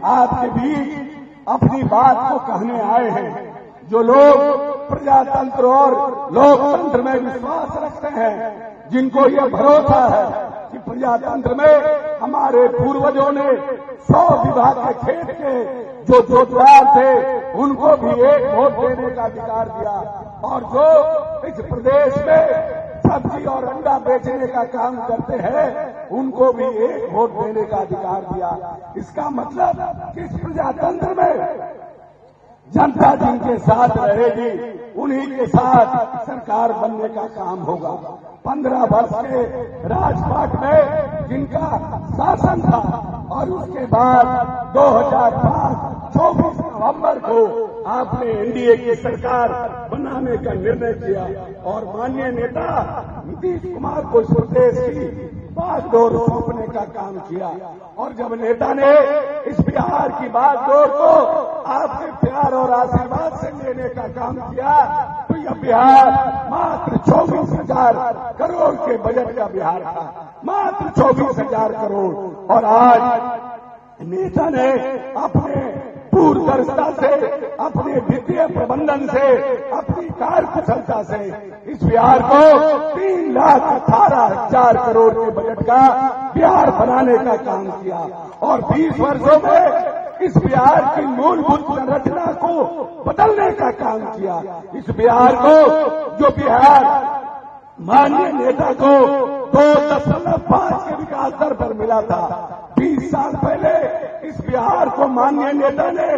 आपके बीच अपनी बात को कहने आए हैं। जो लोग प्रजातंत्र और लोकतंत्र में विश्वास रखते हैं, जिनको ये भरोसा है कि प्रजातंत्र में हमारे पूर्वजों ने 100 बीघा के खेत के जो जोतदार थे उनको भी एक वोट देने का अधिकार दिया, और जो इस प्रदेश में सब्जी और अंडा बेचने का काम करते हैं उनको भी एक वोट देने का अधिकार दिया। इसका मतलब कि इस प्रजातंत्र में जनता जिनके साथ रहेगी उन्हीं के साथ सरकार बनने का काम होगा। 15 वर्ष के राजपाट में जिनका शासन था और उसके बाद 2005 24 नवंबर को आपने एनडीए की सरकार बनाने का निर्णय किया और माननीय नेता नीतीश कुमार को इस प्रदेश की बागडोर सौंपने का काम किया। और जब नेता ने इस बिहार की बागडोर को आपके प्यार और आशीर्वाद से लेने का काम किया तो यह बिहार मात्र 24,000 करोड़ के बजट का बिहार था, मात्र 24,000 करोड़। और आज नेता ने अपने दूरदर्शिता से, अपने वित्तीय प्रबंधन से, अपनी कार्यकुशलता से इस बिहार को 3,18,000 करोड़ के बजट का बिहार बनाने का काम किया। और 20 वर्षों में इस बिहार की मूलभूत संरचना को बदलने का काम किया। इस बिहार को, जो बिहार माननीय नेता को 2.5 के विकास दर पर मिला था, 20 साल पहले इस बिहार को माननीय नेता ने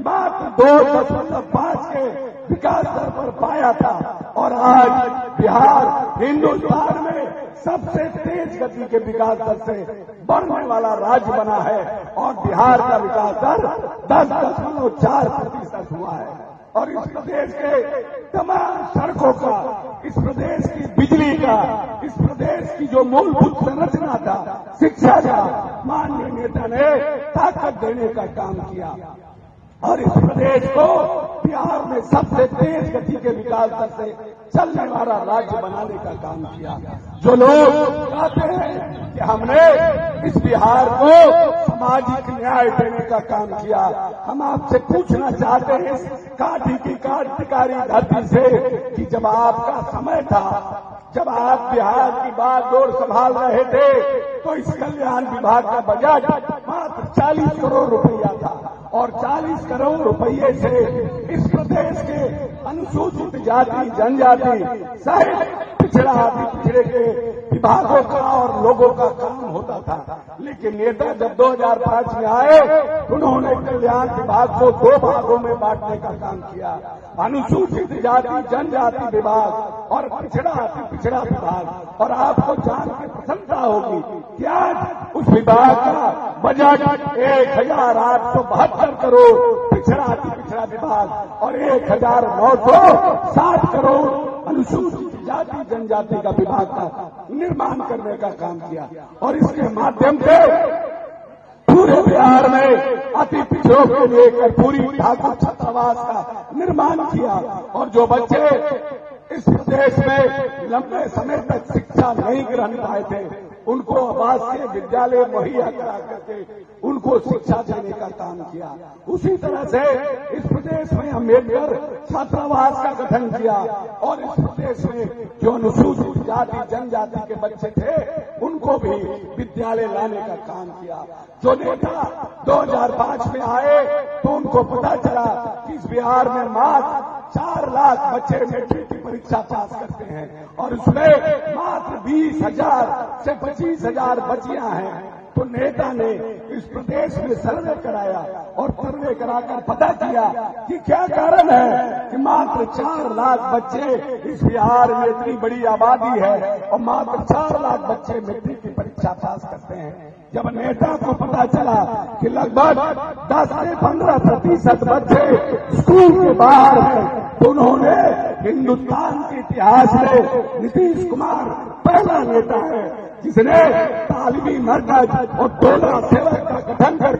मात्र 2.5 के विकास दर पर पाया था। और आज बिहार हिंदुस्तान में सबसे तेज गति के विकास दर से बढ़ने वाला राज्य बना है और बिहार का विकास दर 10.4% हुआ है। और इस प्रदेश के तमाम सड़कों का, इस प्रदेश की बिजली का, इस प्रदेश की जो मूलभूत संरचना था, शिक्षा का, माननीय नेता ने ताकत देने का काम किया और इस प्रदेश को बिहार में सबसे तेज गति के विकास दर से चलने वाला राज्य बनाने का काम किया। जो लोग कहते हैं कि हमने इस बिहार को सामाजिक न्याय देने का काम किया, हम आपसे पूछना चाहते हैं काठी की क्रांतिकारी धरती से कि जब आपका समय था, जब आप बिहार की बागडोर संभाल रहे थे तो इस कल्याण विभाग का बजट मात्र 40 करोड़ रुपया था और 40 करोड़ रुपये से इस प्रदेश के अनुसूचित जाति, जनजाति सहित पिछड़ा अति पिछड़े के विभागों का और लोगों का काम होता था। लेकिन नेता जब 2005 में आए उन्होंने कल्याण विभाग को 2 भागों में बांटने का काम किया, अनुसूचित जाति जनजाति विभाग और पिछड़ा अति पिछड़ा विभाग। और आपको जान के प्रसन्नता होगी कि आज उस विभाग का बजट 1,872 करोड़ पिछड़ा अति पिछड़ा विभाग और 1,960 करोड़ अनुसूचित जाति जनजाति का विभाग का निर्माण करने का काम किया। और इसके माध्यम से पूरे बिहार में अति पिछड़ों के लेकर पूरी ठाकुर छात्रावास का निर्माण किया। और जो बच्चे इस देश में लंबे समय तक शिक्षा नहीं ग्रहण पाए थे उनको आवासीय विद्यालय मुहैया करा करके उनको शिक्षा देने का काम किया। उसी तरह से इस प्रदेश में अम्बेडकर छात्रावास का गठन किया और इस प्रदेश में जो अनुसूचित जाति जनजाति के बच्चे थे उनको भी विद्यालय लाने का काम किया। जो नेता 2005 में आए तो उनको पता चला कि इस बिहार में मात्र 4 लाख बच्चे मैट्रिक की परीक्षा पास करते हैं और उसमें मात्र 20,000 से 25,000 बच्चियां हैं। तो नेता ने इस प्रदेश में सर्वे कराया और सर्वे कराकर पता किया कि क्या कारण है कि मात्र 4 लाख बच्चे इस बिहार में इतनी बड़ी आबादी है और मात्र 4 लाख बच्चे मैट्रिक की परीक्षा पास करते हैं। जब नेता को पता चला कि लगभग 10 से 15% बच्चे स्कूल के बाहर हैं तो उन्होंने हिंदुस्तान के इतिहास में नीतीश कुमार पहला नेता है जिसने तालीमी मरकज और टोला सेवक का गठन कर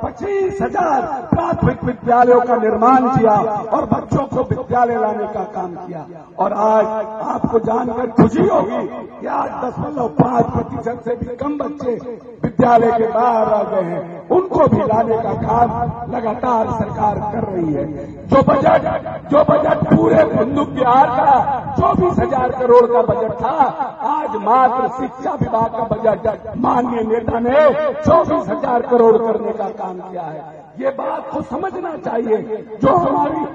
25,000 प्राथमिक विद्यालयों का निर्माण किया और बच्चों को विद्यालय लाने का काम किया। और आज आपको जानकर खुशी होगी कि आज 10.5% से भी कम बच्चे विद्यालय के बाहर रह गए हैं, उनको भी लाने का काम लगातार सरकार कर रही है। जो बजट पूरे हिंदू बिहार का 24,000 करोड़ का बजट था, आज मात्र शिक्षा विभाग का बजट माननीय नेता ने 24,000 करोड़ करने का काम किया है। ये बात को समझना चाहिए। जो हमारी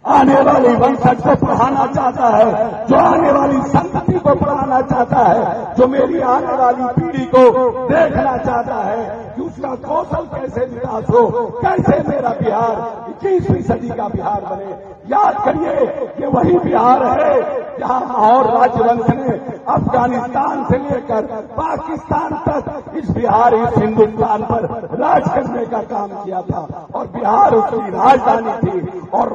आने वाली वंशज को पढ़ाना चाहता है, जो आने वाली संतति को पढ़ाना चाहता है, जो मेरी आने वाली पीढ़ी को देखना चाहता है कि उसका कौशल कैसे विकास हो, कैसे मेरा बिहार 21वीं सदी का बिहार बने। याद करिए, ये वही बिहार है जहां और राजवंश ने अफगानिस्तान से लेकर पाकिस्तान तक इस बिहार, इस हिंदुस्तान पर राज करने का काम किया था और बिहार उसकी राजधानी थी। और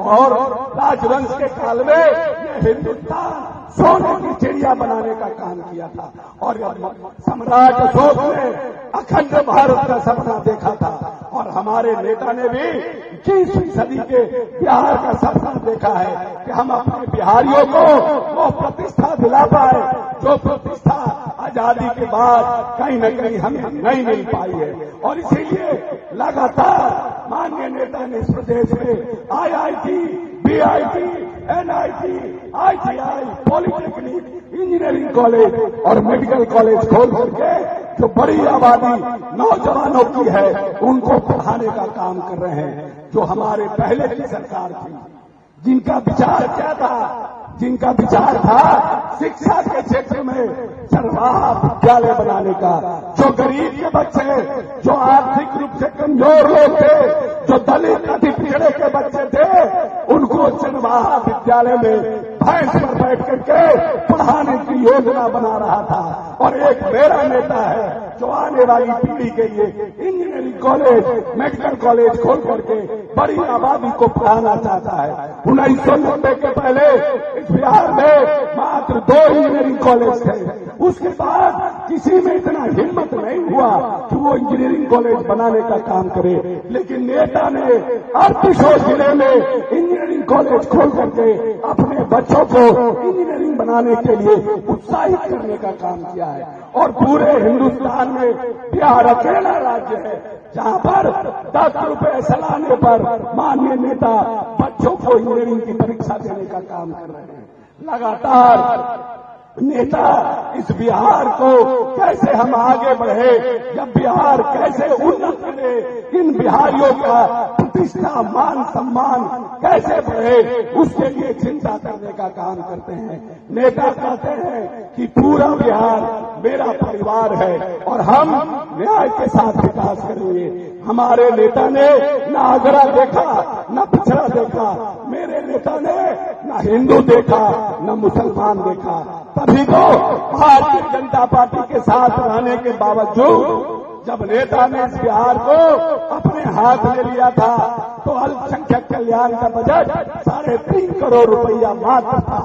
राजवंश के काल में ये हिंदुस्तान सोने की चिड़िया बनाने का काम किया था। और सम्राट अशोक ने अखंड भारत का सपना देखा था और हमारे नेता ने भी 21वीं सदी के बिहार का सपना देखा है कि हम अपने बिहारियों को वो प्रतिष्ठा दिला पाए जो प्रतिष्ठा आजादी के बाद कहीं न कहीं हमें नहीं मिल पाई है। और इसीलिए लगातार माननीय नेता ने इस प्रदेश में IIT, BIT, NIT, ITI, polytechnic, engineering college और मेडिकल कॉलेज खोल करके जो बड़ी आबादी नौजवानों की है उनको पढ़ाने का काम कर रहे हैं। जो हमारे पहले की सरकार थी, जिनका विचार क्या था, जिनका विचार था शिक्षा के क्षेत्र में सरवाहा विद्यालय बनाने का, जो गरीब के बच्चे, जो आर्थिक रूप से कमजोर लोग थे, जो दलित अति पिछड़े के बच्चे थे, उनको चरवाहा विद्यालय में भैंस पर बैठ करके पढ़ाने की योजना बना रहा था। और एक मेरा नेता है जो आने वाली पीढ़ी के लिए इंजीनियरिंग कॉलेज, मेडिकल कॉलेज खोल करके बड़ी आबादी को पढ़ाना चाहता है। 1990 के पहले इस बिहार में मात्र 2 इंजीनियरिंग कॉलेज थे। उसके बाद किसी में इतना हिम्मत नहीं हुआ कि वो इंजीनियरिंग कॉलेज बनाने का काम करे। लेकिन नेता ने 38 जिले में इंजीनियरिंग कॉलेज खोल करके अपने बच्चों को इंजीनियरिंग बनाने के लिए उत्साहित करने का काम किया है। और पूरे हिंदुस्तान में बिहार अकेला राज्य है जहां पर 10 रुपए सालाने पर माननीय नेता बच्चों को इंजीनियरिंग की परीक्षा देने का काम कर रहे हैं। लगातार नेता इस बिहार को कैसे हम आगे बढ़े, जब बिहार कैसे उन्नत करे, इन बिहारियों का प्रतिष्ठा, मान सम्मान कैसे बढ़े, उसके लिए चिंता करने का काम करते हैं। नेता कहते हैं कि पूरा बिहार मेरा परिवार है और हम न्याय के साथ विकास करेंगे। हमारे नेता ने न आगरा देखा, न पिछड़ा देखा। मेरे नेता ने न हिंदू देखा, न मुसलमान देखा। तभी तो भारतीय जनता पार्टी के साथ रहने के बावजूद जब नेता ने इस बिहार को अपने हाथ में लिया था तो अल्पसंख्यक कल्याण का बजट 3.5 करोड़ रुपया मात्र था।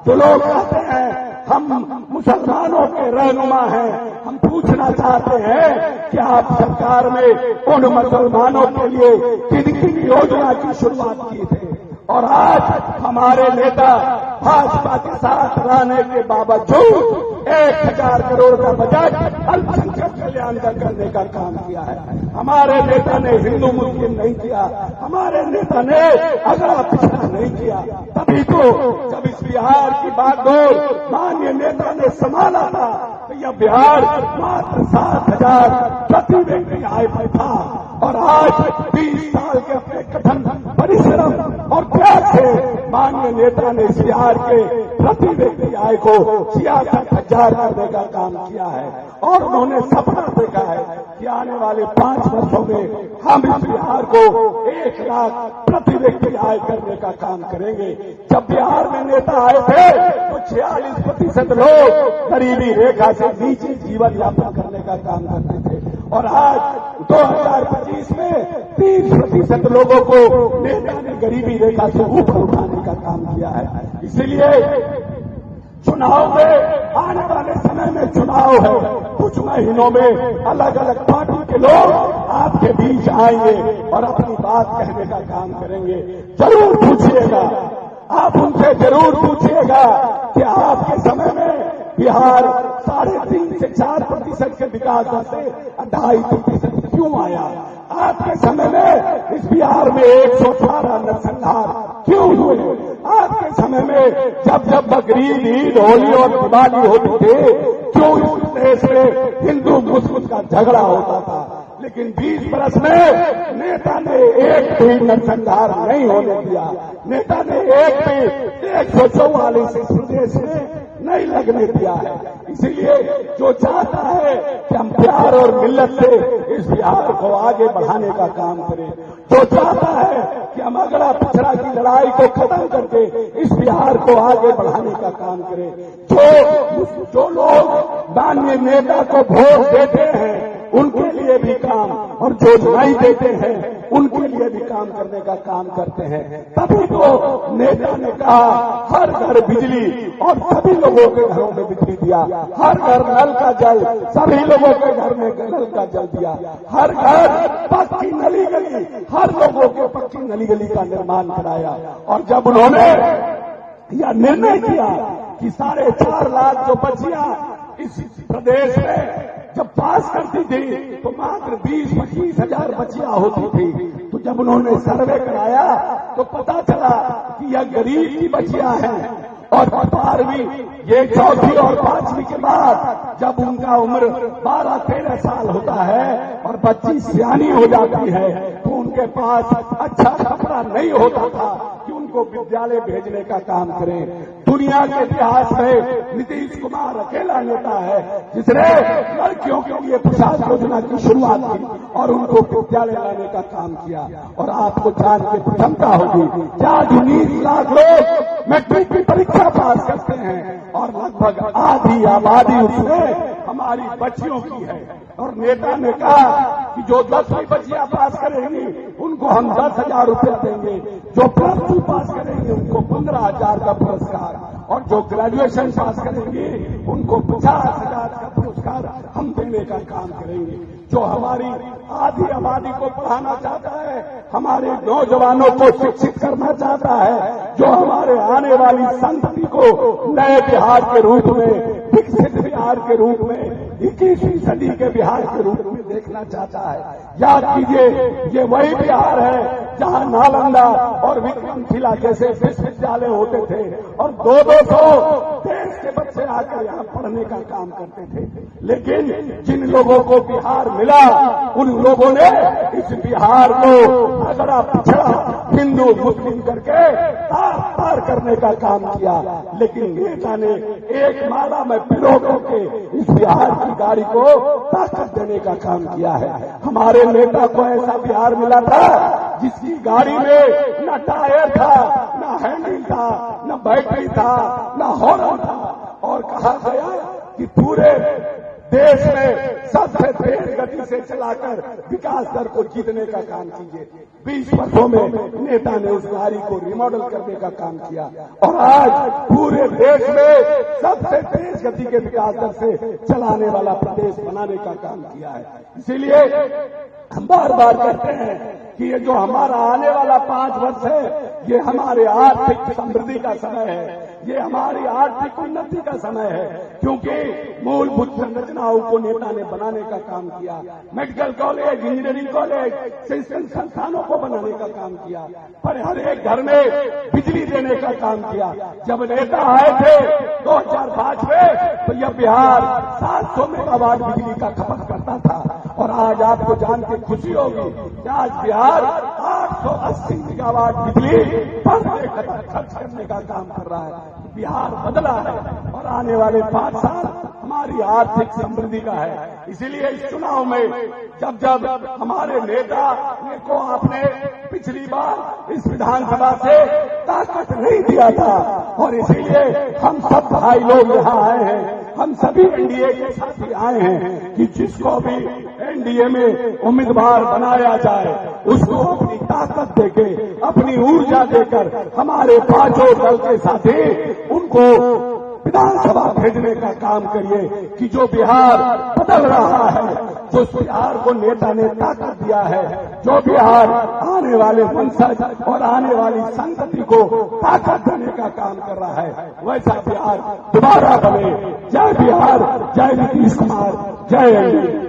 जो लोग कहते हैं हम मुसलमानों के रहनुमा हैं, हम पूछना चाहते हैं कि आप सरकार में उन मुसलमानों के लिए किन योजना की शुरुआत की थी। और आज हमारे नेता भाजपा के साथ रहने के बावजूद 1,000 करोड़ का बजट अल्पसंख्यक कल्याण का करने का काम किया है। हमारे नेता ने हिंदू मुस्लिम नहीं किया, हमारे नेता ने अगला पिछड़ा नहीं किया। तभी तो जब इस बिहार की बागडोर माननीय नेता ने संभाला था तो यह बिहार मात्र 7,000 प्रति व्यक्ति आय पर था। और आज 20 साल के अपने कठिन परिश्रम और त्याग से माननीय नेता ने इस बिहार के प्रति व्यक्ति आय को 66,000 करने का काम किया है। और उन्होंने सपना देखा है कि आने वाले 5 वर्षों में हम इस बिहार को 1 लाख प्रति व्यक्ति आय करने का काम करेंगे। जब बिहार में नेता आए थे तो 46% लोग गरीबी रेखा से नीचे जीवन यापन करने का काम करते थे और आज 2025 में 30% लोगों को नेता ने गरीबी रेखा से ऊपर उठाने का काम किया है। इसलिए चुनाव में आने वाले समय में चुनाव है, कुछ महीनों में अलग अलग पार्टी के लोग आपके बीच आएंगे और अपनी बात कहने का काम करेंगे। जरूर पूछिएगा, आप उनसे जरूर पूछिएगा कि आपके समय में बिहार 3.5 से 4% के विकास से 2.5% क्यों आया? आज के समय में इस बिहार में 118 नरसंहार क्यों हुए? आज के समय में जब जब बकरीद, ईद, होली और दिवाली होती थी, क्यों इस देश में हिंदू मुस्लिम का झगड़ा होता था? लेकिन 20 बरस में नेता ने एक भी नरसंहार नहीं होने दिया। नेता ने एक भी 144 इस प्रदेश में नहीं लगने दिया है। इसीलिए जो चाहता है कि हम प्यार और मिल्लत से इस बिहार को आगे बढ़ाने का काम करें, जो चाहता है कि हम अगला पिछड़ा की लड़ाई को खत्म करके इस बिहार को आगे बढ़ाने का काम करें, जो लोग माननीय नेता को वोट देते हैं उनके लिए भी काम, और जो नहीं देते हैं उनके लिए भी काम करने का काम करते हैं। तभी तो नेता ने कहा हर घर बिजली और सभी लोगों के घरों में बिजली दिया, हर घर नल का जल, सभी लोगों के घर में नल का जल दिया, हर घर पक्की नली गली, हर लोगों के पक्की नली गली का निर्माण कराया। और जब उन्होंने यह निर्णय किया कि 4.5 लाख जो बच्चियां इस प्रदेश में जब पास करती थी तो मात्र 20-25 हजार बच्चियां होती थी, तो जब उन्होंने सर्वे कराया तो पता चला कि यह गरीब की बच्चियां हैं। और 12वीं, ये 4वीं और 5वीं के बाद जब उनका उम्र 12-13 साल होता है और बच्ची सियानी हो जाती है तो उनके पास अच्छा कपड़ा नहीं होता था कि उनको विद्यालय भेजने का काम करें। दुनिया के इतिहास में नीतीश कुमार अकेला नेता है जिसने लड़कियों के लिए प्रसाद योजना की शुरुआत की और उनको विद्यालय लाने का काम किया। और आपको जान के प्रसन्नता होगी क्या 19 लाख लोग मैट्रिक की परीक्षा पास करते हैं और लगभग आधी आबादी उसमें हमारी बच्चियों की है। और नेता ने कहा कि जो 10वीं बच्चियां पास करेंगी उनको हम 10,000 रुपया देंगे, जो +2 पास करेंगे उनको 15,000 का पुरस्कार, और जो ग्रेजुएशन पास करेंगे उनको 50,000 का पुरस्कार हम देने का काम करेंगे। जो हमारी आधी आबादी को पढ़ाना चाहता है, हमारे नौजवानों को शिक्षित करना चाहता है, जो हमारे आने वाली संतति को नए बिहार के रूप में, विकसित बिहार के रूप में, 21वीं सदी के बिहार के रूप में देखना चाहता है। याद कीजिए ये वही बिहार है जहां नालंदा और विक्रमशिला जैसे विश्वविद्यालय होते थे और 200 देश के बच्चे आकर यहाँ पढ़ने का काम करते थे। लेकिन जिन लोगों को बिहार मिला उन लोगों ने इस बिहार को अगड़ा पिछड़ा हिंदू मुस्लिम करके तार करने का काम किया। लेकिन नेता ने एक माला में पिरो करके इस बिहार की गाड़ी को ताकत देने का काम किया है। हमारे नेता को ऐसा बिहार मिला था जिसकी गाड़ी में न टायर था, न हैंडल था, न बैटरी था, न हॉर्न था, और कहा गया कि पूरे देश में सबसे तेज गति से चलाकर विकास दर को जीतने का काम कीजिए। 20 वर्षों में नेता ने उस गाड़ी को रिमॉडल करने का काम किया और आज पूरे देश में सबसे तेज गति के विकास दर से चलाने वाला प्रदेश बनाने का काम किया है। इसीलिए हम बार बार कहते हैं कि ये जो हमारा आने वाला 5 वर्ष है ये हमारे आर्थिक समृद्धि का समय है, ये हमारी आर्थिक उन्नति का समय है, क्योंकि मूलभूत संरचनाओं को नेता ने बनाने का काम किया। मेडिकल कॉलेज, इंजीनियरिंग कॉलेज, शिक्षण संस्थानों को बनाने का काम किया, पर हर एक घर में बिजली देने का काम किया। जब नेता आए थे 2005 में तो यह बिहार 700 मेगावाट बिजली का खपत करता था और आज आपको जान के खुशी होगी कि आज बिहार 880 मेगावाट बिजली पर खर्च करने का काम कर रहा है। बिहार बदला है और आने वाले 5 साल हमारी आर्थिक समृद्धि का है। इसीलिए इस चुनाव में जब हमारे नेता को आपने पिछली बार इस विधानसभा से ताकत नहीं दिया था और इसीलिए हम सब भाई लोग यहाँ आए हैं, हम सभी एनडीए के साथी आए हैं कि जिसको भी एनडीए में उम्मीदवार बनाया जाए उसको अपनी ताकत देके, अपनी ऊर्जा देकर हमारे 5 दल के साथी उनको विधानसभा भेजने का काम करिए कि जो बिहार बदल रहा है, उस बिहार को नेता ने ताकत दिया है, जो बिहार आने वाले वंशज और आने वाली संतति को ताकत देने का काम कर रहा है, वैसा बिहार दोबारा बने। जय बिहार, जय नीतीश कुमार, जय एनडीए।